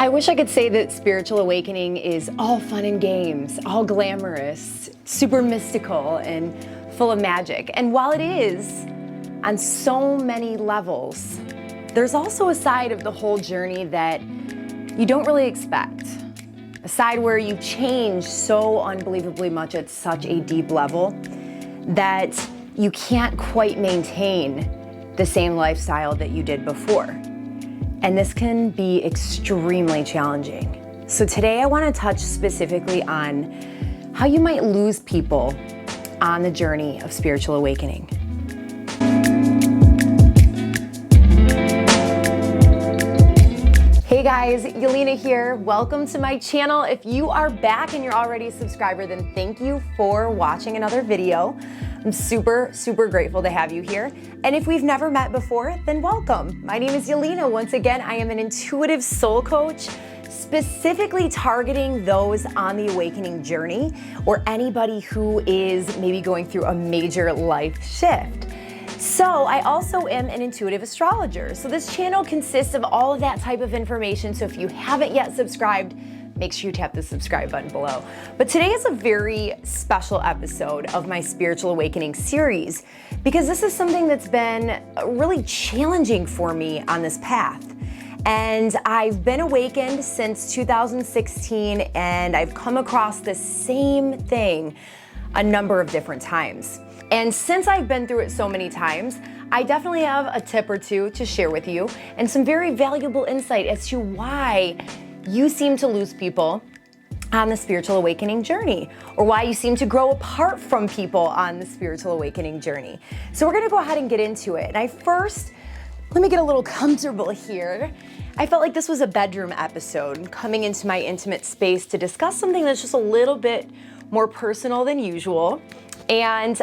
I wish I could say that spiritual awakening is all fun and games, all glamorous, super mystical, and full of magic. And while it is, on so many levels, there's also a side of the whole journey that you don't really expect. A side where you change so unbelievably much at such a deep level that you can't quite maintain the same lifestyle that you did before. And this can be extremely challenging. So today I want to touch specifically on how you might lose people on the journey of spiritual awakening. Hey guys, Yelena here. Welcome to my channel. If you are back and you're already a subscriber, then thank you for watching another video. I'm super grateful to have you here. And if we've never met before, then welcome. My name is Yelena. Once again, I am an intuitive soul coach, specifically targeting those on the awakening journey or anybody who is maybe going through a major life shift. So I also am an intuitive astrologer. So this channel consists of all of that type of information. So if you haven't yet subscribed, make sure you tap the subscribe button below. But today is a very special episode of my Spiritual Awakening series because this is something that's been really challenging for me on this path. And I've been awakened since 2016 and I've come across the same thing a number of different times. And since I've been through it so many times, I definitely have a tip or two to share with you and some very valuable insight as to why you seem to lose people on the spiritual awakening journey, or why you seem to grow apart from people on the spiritual awakening journey. So we're gonna go ahead and get into it. And let me get a little comfortable here. I felt like this was a bedroom episode, coming into my intimate space to discuss something that's just a little bit more personal than usual. And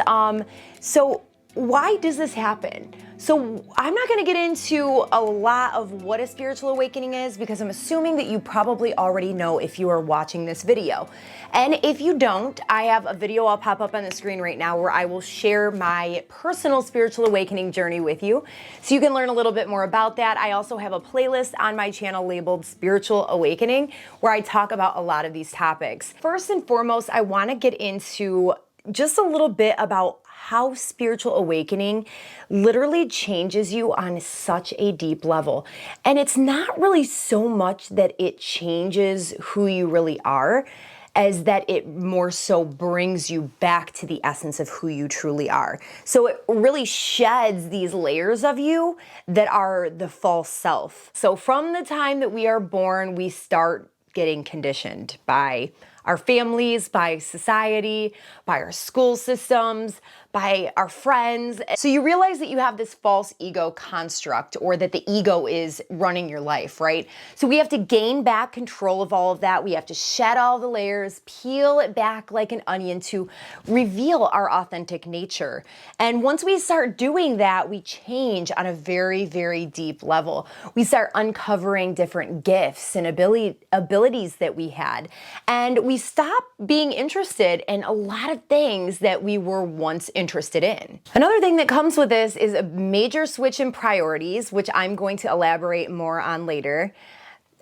so why does this happen? So I'm not gonna get into a lot of what a spiritual awakening is because I'm assuming that you probably already know if you are watching this video. And if you don't, I have a video I'll pop up on the screen right now where I will share my personal spiritual awakening journey with you so you can learn a little bit more about that. I also have a playlist on my channel labeled Spiritual Awakening where I talk about a lot of these topics. First and foremost, I wanna get into just a little bit about how spiritual awakening literally changes you on such a deep level. And it's not really so much that it changes who you really are, as that it more so brings you back to the essence of who you truly are. So it really sheds these layers of you that are the false self. So from the time that we are born, we start getting conditioned by our families, by society, by our school systems, by our friends. So you realize that you have this false ego construct, or that the ego is running your life, right? So we have to gain back control of all of that. We have to shed all the layers, peel it back like an onion to reveal our authentic nature. And once we start doing that, we change on a very deep level. We start uncovering different gifts and abilities that we had. And we stop being interested in a lot of things that we were once interested in. Another thing that comes with this is a major switch in priorities, which I'm going to elaborate more on later.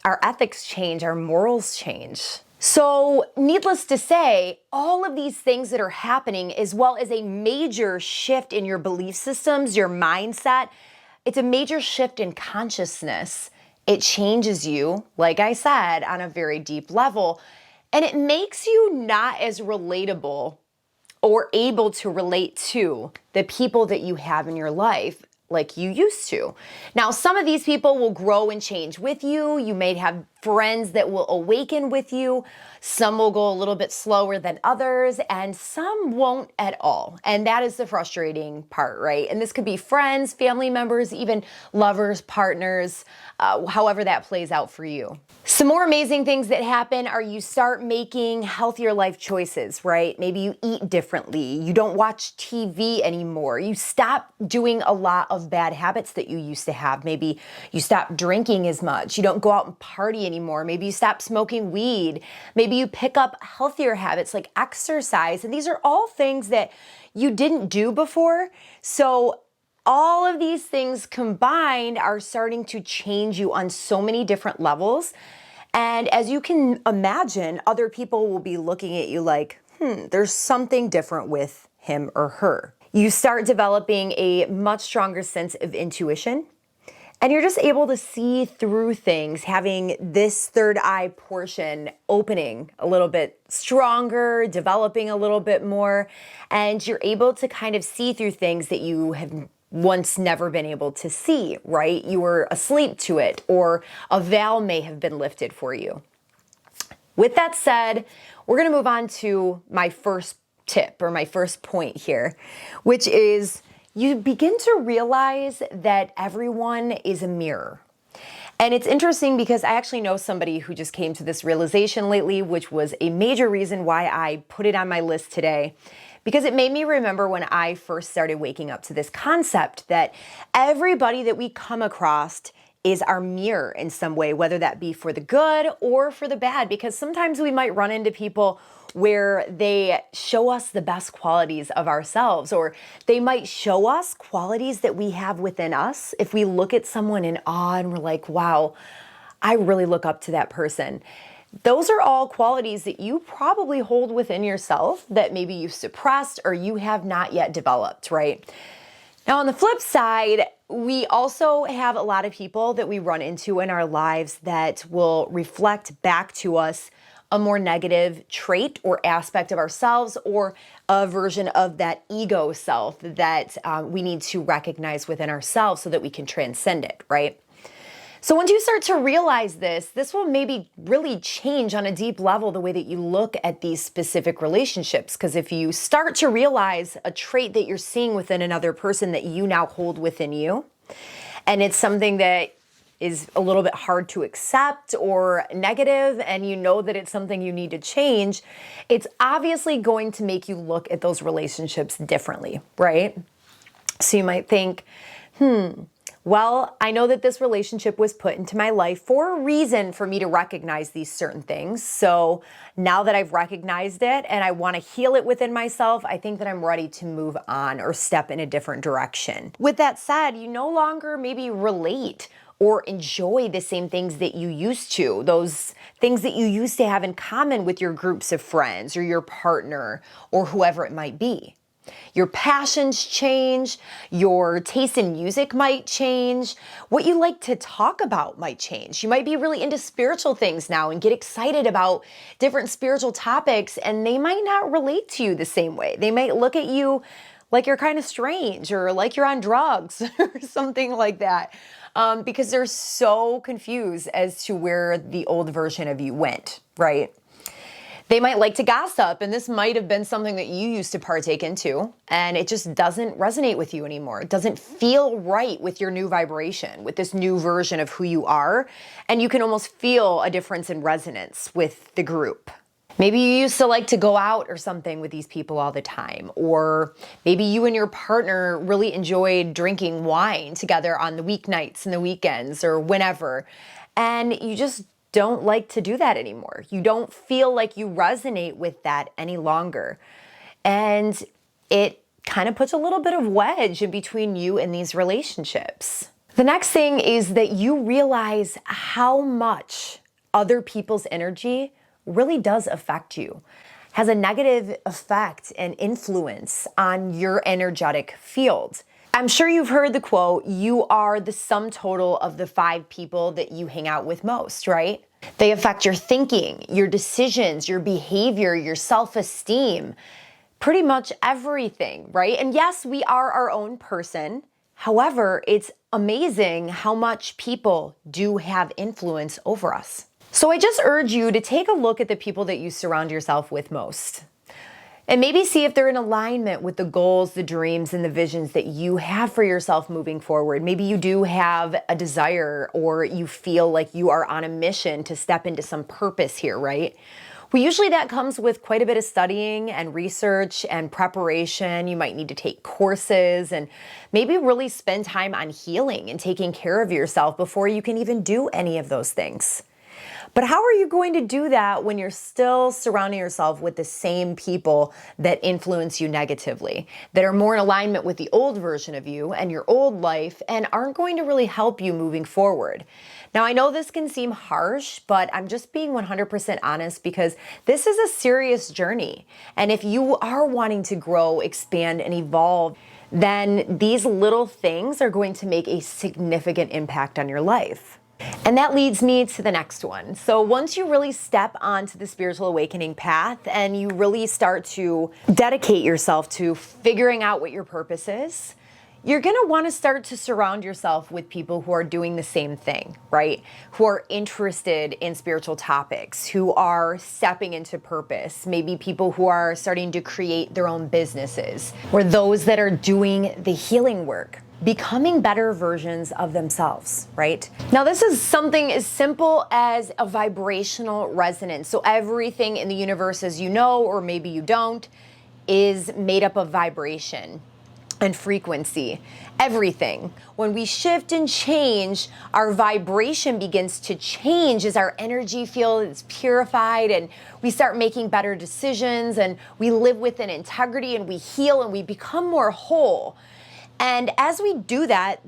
Our ethics change, our morals change. So needless to say, all of these things that are happening, as well as a major shift in your belief systems, your mindset, it's a major shift in consciousness. It changes you, like I said, on a very deep level. And it makes you not as relatable or able to relate to the people that you have in your life like you used to. Now, some of these people will grow and change with you. You may have friends that will awaken with you. Some will go a little bit slower than others, and some won't at all. And that is the frustrating part, right? And this could be friends, family members, even lovers, partners, however that plays out for you. Some more amazing things that happen are you start making healthier life choices, right? Maybe you eat differently. You don't watch TV anymore. You stop doing a lot of bad habits that you used to have. Maybe you stop drinking as much. You don't go out and party anymore. Maybe you stop smoking weed. Maybe you pick up healthier habits like exercise. And these are all things that you didn't do before. So all of these things combined are starting to change you on so many different levels. And as you can imagine, other people will be looking at you like, there's something different with him or her. You start developing a much stronger sense of intuition, and you're just able to see through things, having this third eye portion opening a little bit stronger, developing a little bit more, and you're able to kind of see through things that you have once never been able to see, right? You were asleep to it, or a veil may have been lifted for you. With that said, we're gonna move on to my first tip, or my first point here, which is you begin to realize that everyone is a mirror. And it's interesting because I actually know somebody who just came to this realization lately, which was a major reason why I put it on my list today, because it made me remember when I first started waking up to this concept that everybody that we come across is our mirror in some way, whether that be for the good or for the bad, because sometimes we might run into people where they show us the best qualities of ourselves, or they might show us qualities that we have within us. If we look at someone in awe and we're like, wow, I really look up to that person. Those are all qualities that you probably hold within yourself that maybe you've suppressed or you have not yet developed, right? Now, on the flip side, we also have a lot of people that we run into in our lives that will reflect back to us a more negative trait or aspect of ourselves, or a version of that ego self that we need to recognize within ourselves so that we can transcend it, right? So once you start to realize this will maybe really change on a deep level the way that you look at these specific relationships. Because if you start to realize a trait that you're seeing within another person that you now hold within you, and it's something that is a little bit hard to accept or negative, and you know that it's something you need to change, it's obviously going to make you look at those relationships differently, right? So you might think, well, I know that this relationship was put into my life for a reason for me to recognize these certain things. So now that I've recognized it and I want to heal it within myself, I think that I'm ready to move on or step in a different direction. With that said, you no longer maybe relate or enjoy the same things that you used to, those things that you used to have in common with your groups of friends or your partner or whoever it might be. Your passions change, your taste in music might change, what you like to talk about might change. You might be really into spiritual things now and get excited about different spiritual topics, and they might not relate to you the same way. They might look at you like you're kind of strange or like you're on drugs or something like that, because they're so confused as to where the old version of you went, right? They might like to gossip, and this might have been something that you used to partake into, and it just doesn't resonate with you anymore. It doesn't feel right with your new vibration, with this new version of who you are, and you can almost feel a difference in resonance with the group. Maybe you used to like to go out or something with these people all the time, or maybe you and your partner really enjoyed drinking wine together on the weeknights and the weekends or whenever, and you just don't like to do that anymore. You don't feel like you resonate with that any longer. And it kind of puts a little bit of wedge in between you and these relationships. The next thing is that you realize how much other people's energy really does affect you, has a negative effect and influence on your energetic field. I'm sure you've heard the quote, you are the sum total of the 5 people that you hang out with most, right? They affect your thinking, your decisions, your behavior, your self-esteem, pretty much everything, right? And yes, we are our own person. However, it's amazing how much people do have influence over us. So I just urge you to take a look at the people that you surround yourself with most. And maybe see if they're in alignment with the goals, the dreams, and the visions that you have for yourself moving forward. Maybe you do have a desire, or you feel like you are on a mission to step into some purpose here, right? Well, usually that comes with quite a bit of studying and research and preparation. You might need to take courses and maybe really spend time on healing and taking care of yourself before you can even do any of those things. But how are you going to do that when you're still surrounding yourself with the same people that influence you negatively, that are more in alignment with the old version of you and your old life and aren't going to really help you moving forward? Now, I know this can seem harsh, but I'm just being 100% honest because this is a serious journey. And if you are wanting to grow, expand, and evolve, then these little things are going to make a significant impact on your life. And that leads me to the next one. So once you really step onto the spiritual awakening path and you really start to dedicate yourself to figuring out what your purpose is, you're going to want to start to surround yourself with people who are doing the same thing, right? Who are interested in spiritual topics, who are stepping into purpose, maybe people who are starting to create their own businesses, or those that are doing the healing work, becoming better versions of themselves, right? Now, this is something as simple as a vibrational resonance. So everything in the universe, as you know, or maybe you don't, is made up of vibration and frequency. Everything. When we shift and change, our vibration begins to change as our energy field is purified and we start making better decisions and we live with an integrity and we heal and we become more whole. And as we do that,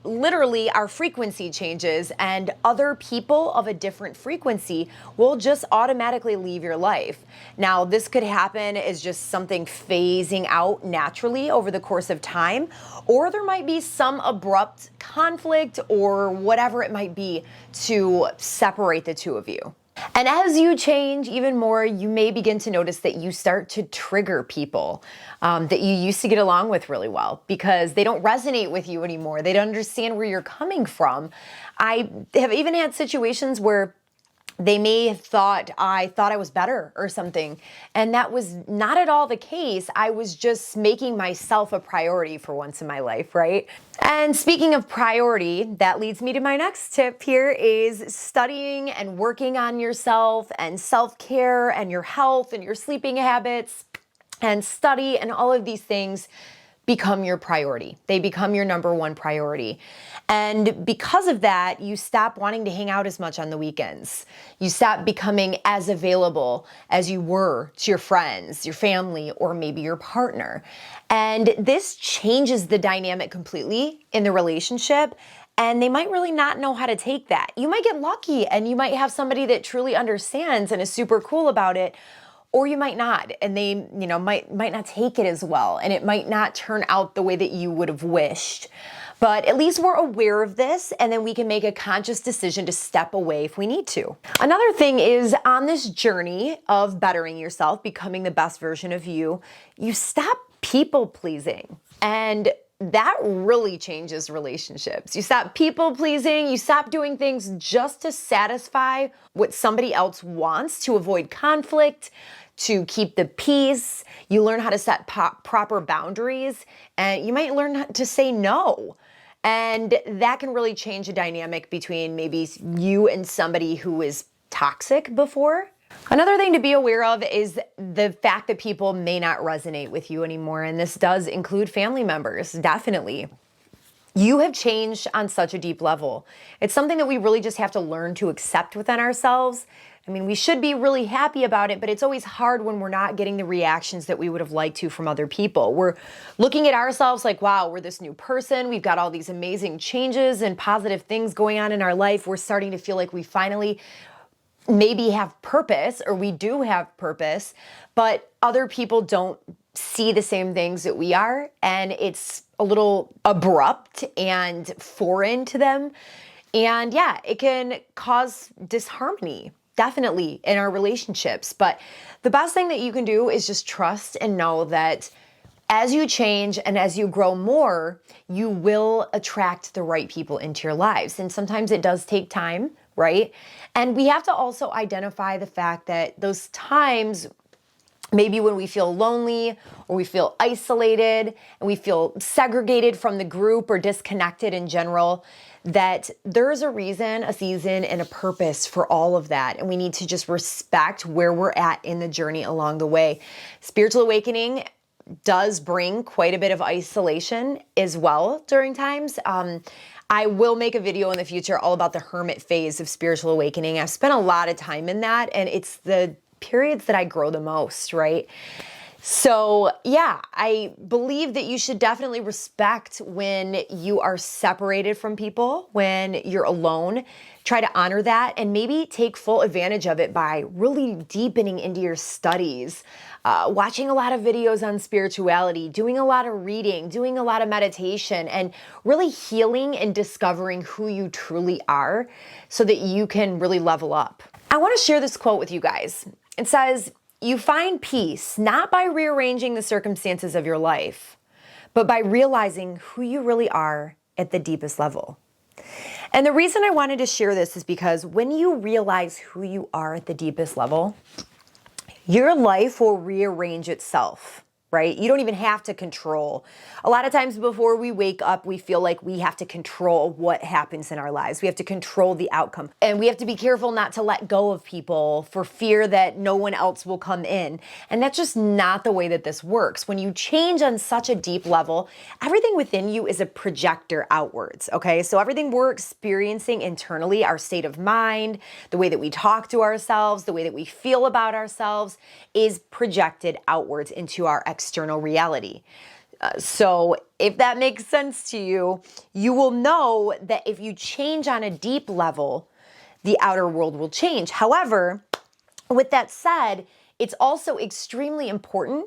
literally our frequency changes and other people of a different frequency will just automatically leave your life. Now, this could happen as just something phasing out naturally over the course of time, or there might be some abrupt conflict or whatever it might be to separate the two of you. And as you change even more, you may begin to notice that you start to trigger people that you used to get along with really well because they don't resonate with you anymore. They don't understand where you're coming from. I have even had situations where they may have thought I was better or something. And that was not at all the case. I was just making myself a priority for once in my life, right? And speaking of priority, that leads me to my next tip here is studying and working on yourself and self-care and your health and your sleeping habits and study and all of these things become your priority. They become your number one priority. And because of that, you stop wanting to hang out as much on the weekends. You stop becoming as available as you were to your friends, your family, or maybe your partner. And this changes the dynamic completely in the relationship. And they might really not know how to take that. You might get lucky and you might have somebody that truly understands and is super cool about it. Or you might not, and they, might not take it as well, and it might not turn out the way that you would have wished. But at least we're aware of this, and then we can make a conscious decision to step away if we need to. Another thing is on this journey of bettering yourself, becoming the best version of you, you stop people pleasing. And that really changes relationships. You stop people pleasing, you stop doing things just to satisfy what somebody else wants, to avoid conflict, to keep the peace. You learn how to set proper boundaries, and you might learn to say no. And that can really change the dynamic between maybe you and somebody who is toxic before. Another thing to be aware of is the fact that people may not resonate with you anymore, and this does include family members, definitely. You have changed on such a deep level. It's something that we really just have to learn to accept within ourselves. I mean, we should be really happy about it, but it's always hard when we're not getting the reactions that we would have liked to from other people. We're looking at ourselves like, wow, we're this new person. We've got all these amazing changes and positive things going on in our life. We're starting to feel like we finally maybe have purpose, or we do have purpose, but other people don't see the same things that we are, and it's a little abrupt and foreign to them. And yeah, it can cause disharmony, definitely, in our relationships. But the best thing that you can do is just trust and know that as you change and as you grow more, you will attract the right people into your lives. And sometimes it does take time, right? And we have to also identify the fact that those times, maybe when we feel lonely or we feel isolated and we feel segregated from the group or disconnected in general, that there's a reason, a season, and a purpose for all of that. And we need to just respect where we're at in the journey along the way. Spiritual awakening does bring quite a bit of isolation as well during times. I will make a video in the future all about the hermit phase of spiritual awakening. I've spent a lot of time in that, and it's the periods that I grow the most, right? So yeah, I believe that you should definitely respect when you are separated from people, when you're alone. Try to honor that and maybe take full advantage of it by really deepening into your studies, watching a lot of videos on spirituality, doing a lot of reading, doing a lot of meditation, and really healing and discovering who you truly are so that you can really level up. I want to share this quote with you guys. It says, "You find peace not by rearranging the circumstances of your life, but by realizing who you really are at the deepest level." And the reason I wanted to share this is because when you realize who you are at the deepest level, your life will rearrange itself, right? You don't even have to control. A lot of times before we wake up, we feel like we have to control what happens in our lives. We have to control the outcome. And we have to be careful not to let go of people for fear that no one else will come in. And that's just not the way that this works. When you change on such a deep level, everything within you is a projector outwards, okay? So everything we're experiencing internally, our state of mind, the way that we talk to ourselves, the way that we feel about ourselves, is projected outwards into our external reality. So if that makes sense to you, you will know that if you change on a deep level, the outer world will change. However, with that said, it's also extremely important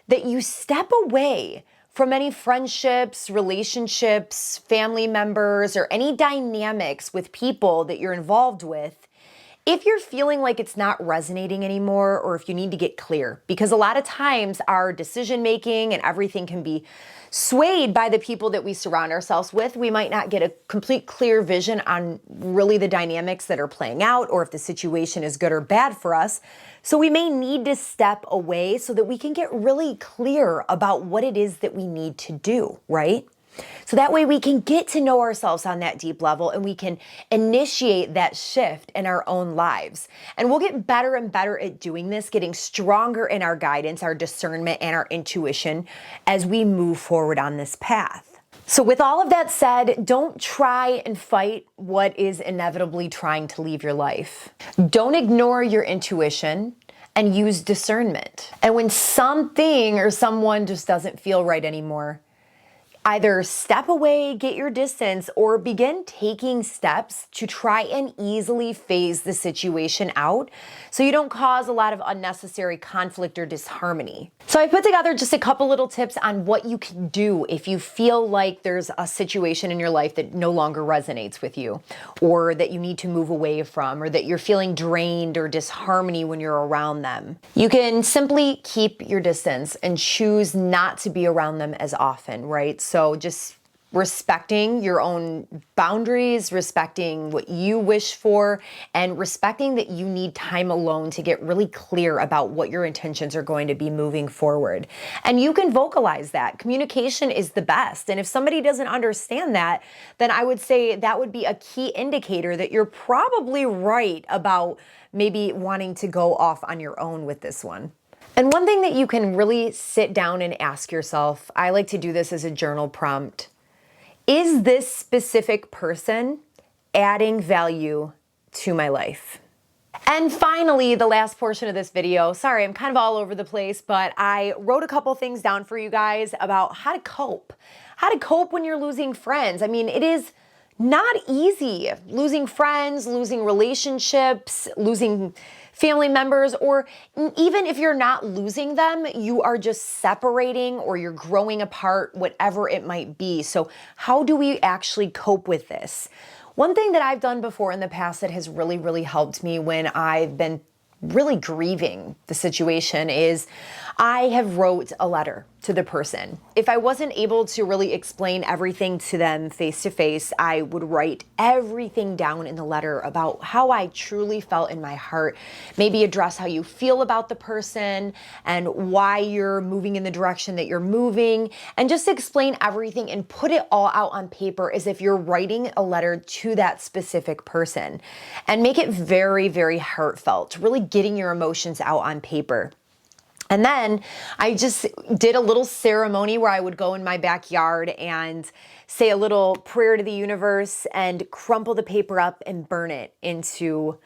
that you step away from any friendships, relationships, family members, or any dynamics with people that you're involved with if you're feeling like it's not resonating anymore, or if you need to get clear. Because a lot of times our decision making and everything can be swayed by the people that we surround ourselves with. We might not get a complete clear vision on really the dynamics that are playing out, or if the situation is good or bad for us. So we may need to step away so that we can get really clear about what it is that we need to do, right? So that way we can get to know ourselves on that deep level and we can initiate that shift in our own lives. And we'll get better and better at doing this, getting stronger in our guidance, our discernment, and our intuition as we move forward on this path. So with all of that said, don't try and fight what is inevitably trying to leave your life. Don't ignore your intuition and use discernment. And when something or someone just doesn't feel right anymore, either step away, get your distance, or begin taking steps to try and easily phase the situation out so you don't cause a lot of unnecessary conflict or disharmony. So I put together just a couple little tips on what you can do if you feel like there's a situation in your life that no longer resonates with you, or that you need to move away from, or that you're feeling drained or disharmony when you're around them. You can simply keep your distance and choose not to be around them as often, right? So just respecting your own boundaries, respecting what you wish for, and respecting that you need time alone to get really clear about what your intentions are going to be moving forward. And you can vocalize that. Communication is the best. And if somebody doesn't understand that, then I would say that would be a key indicator that you're probably right about maybe wanting to go off on your own with this one. And one thing that you can really sit down and ask yourself, I like to do this as a journal prompt, is this specific person adding value to my life? And finally, the last portion of this video, sorry, I'm kind of all over the place, but I wrote a couple things down for you guys about how to cope. How to cope when you're losing friends. I mean, it is not easy. Losing friends, losing relationships, losing family members, or even if you're not losing them, you are just separating or you're growing apart, whatever it might be. So how do we actually cope with this? One thing that I've done before in the past that has really, really helped me when I've been really grieving the situation is I have wrote a letter to the person. If I wasn't able to really explain everything to them face to face, I would write everything down in the letter about how I truly felt in my heart, maybe address how you feel about the person and why you're moving in the direction that you're moving, and just explain everything and put it all out on paper as if you're writing a letter to that specific person, and make it very, very heartfelt, really getting your emotions out on paper. And then I just did a little ceremony where I would go in my backyard and say a little prayer to the universe and crumple the paper up and burn it into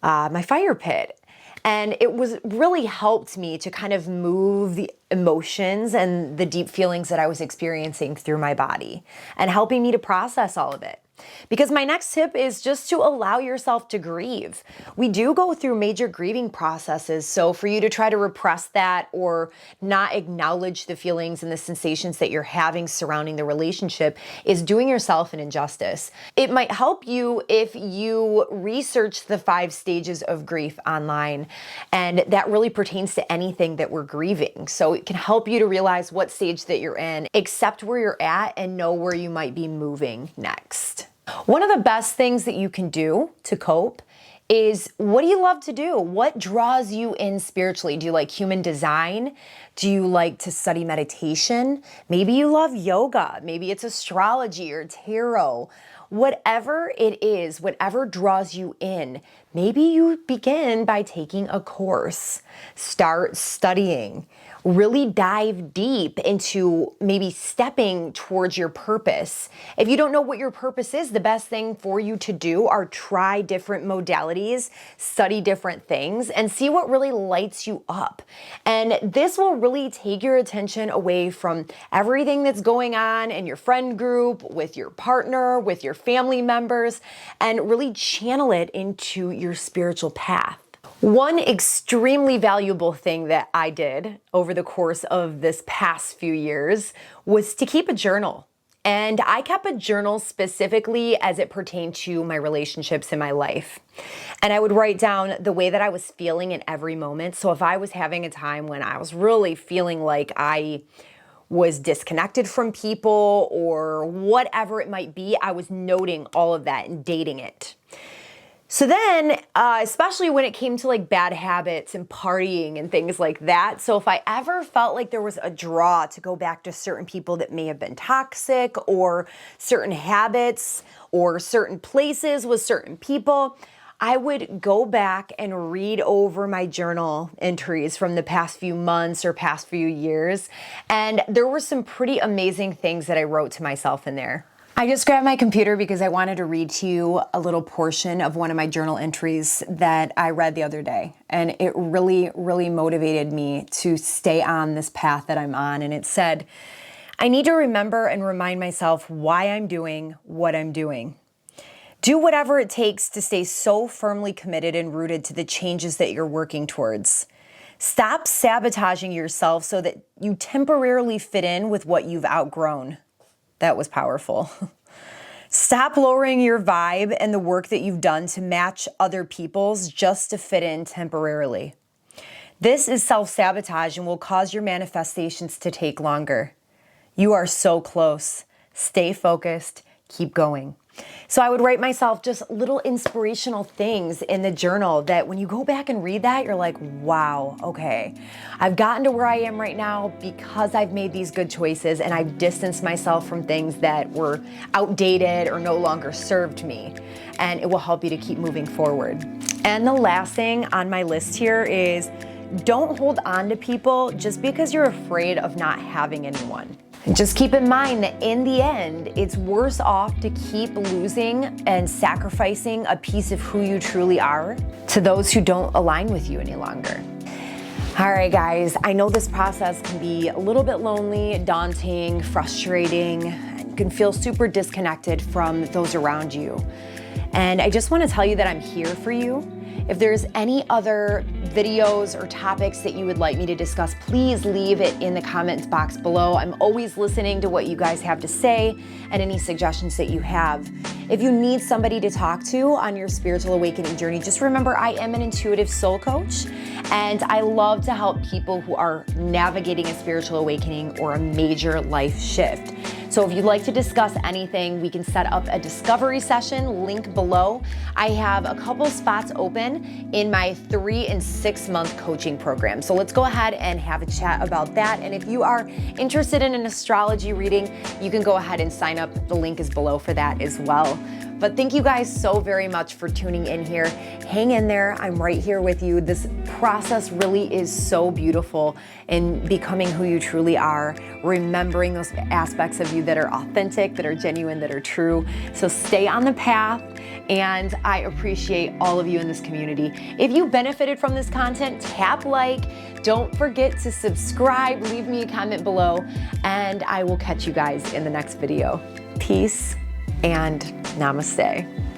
my fire pit. And it was really helped me to kind of move the emotions and the deep feelings that I was experiencing through my body and helping me to process all of it. Because my next tip is just to allow yourself to grieve. We do go through major grieving processes, so for you to try to repress that or not acknowledge the feelings and the sensations that you're having surrounding the relationship is doing yourself an injustice. It might help you if you research the 5 stages of grief online, and that really pertains to anything that we're grieving. So it can help you to realize what stage that you're in, accept where you're at, and know where you might be moving next. One of the best things that you can do to cope is, what do you love to do? What draws you in spiritually? Do you like human design? Do you like to study meditation? Maybe you love yoga. Maybe it's astrology or tarot. Whatever it is, whatever draws you in, maybe you begin by taking a course. Start studying. Really dive deep into maybe stepping towards your purpose. If you don't know what your purpose is, the best thing for you to do are try different modalities, study different things, and see what really lights you up. And this will really take your attention away from everything that's going on in your friend group, with your partner, with your family members, and really channel it into your spiritual path. One extremely valuable thing that I did over the course of this past few years was to keep a journal. And I kept a journal specifically as it pertained to my relationships in my life. And I would write down the way that I was feeling in every moment. So if I was having a time when I was really feeling like I was disconnected from people or whatever it might be, I was noting all of that and dating it. So then, especially when it came to like bad habits and partying and things like that. So if I ever felt like there was a draw to go back to certain people that may have been toxic, or certain habits or certain places with certain people, I would go back and read over my journal entries from the past few months or past few years. And there were some pretty amazing things that I wrote to myself in there. I just grabbed my computer because I wanted to read to you a little portion of one of my journal entries that I read the other day. And it really, really motivated me to stay on this path that I'm on. And it said, I need to remember and remind myself why I'm doing what I'm doing. Do whatever it takes to stay so firmly committed and rooted to the changes that you're working towards. Stop sabotaging yourself so that you temporarily fit in with what you've outgrown. That was powerful. Stop lowering your vibe and the work that you've done to match other people's just to fit in temporarily. This is self-sabotage and will cause your manifestations to take longer. You are so close. Stay focused. Keep going. So I would write myself just little inspirational things in the journal that when you go back and read that, you're like, wow, okay, I've gotten to where I am right now because I've made these good choices and I've distanced myself from things that were outdated or no longer served me. And it will help you to keep moving forward. And the last thing on my list here is, don't hold on to people just because you're afraid of not having anyone. Just keep in mind that in the end, it's worse off to keep losing and sacrificing a piece of who you truly are to those who don't align with you any longer. All right, guys, I know this process can be a little bit lonely, daunting, frustrating, and you can feel super disconnected from those around you. And I just want to tell you that I'm here for you. If there's any other videos or topics that you would like me to discuss, please leave it in the comments box below. I'm always listening to what you guys have to say and any suggestions that you have. If you need somebody to talk to on your spiritual awakening journey, just remember I am an intuitive soul coach, and I love to help people who are navigating a spiritual awakening or a major life shift. So if you'd like to discuss anything, we can set up a discovery session, link below. I have a couple spots open in my 3 and 6 month coaching program. So let's go ahead and have a chat about that. And if you are interested in an astrology reading, you can go ahead and sign up. The link is below for that as well. But thank you guys so very much for tuning in here. Hang in there. I'm right here with you. This process really is so beautiful in becoming who you truly are, remembering those aspects of you that are authentic, that are genuine, that are true. So stay on the path and I appreciate all of you in this community. If you benefited from this content, tap like, don't forget to subscribe, leave me a comment below, and I will catch you guys in the next video. Peace and namaste.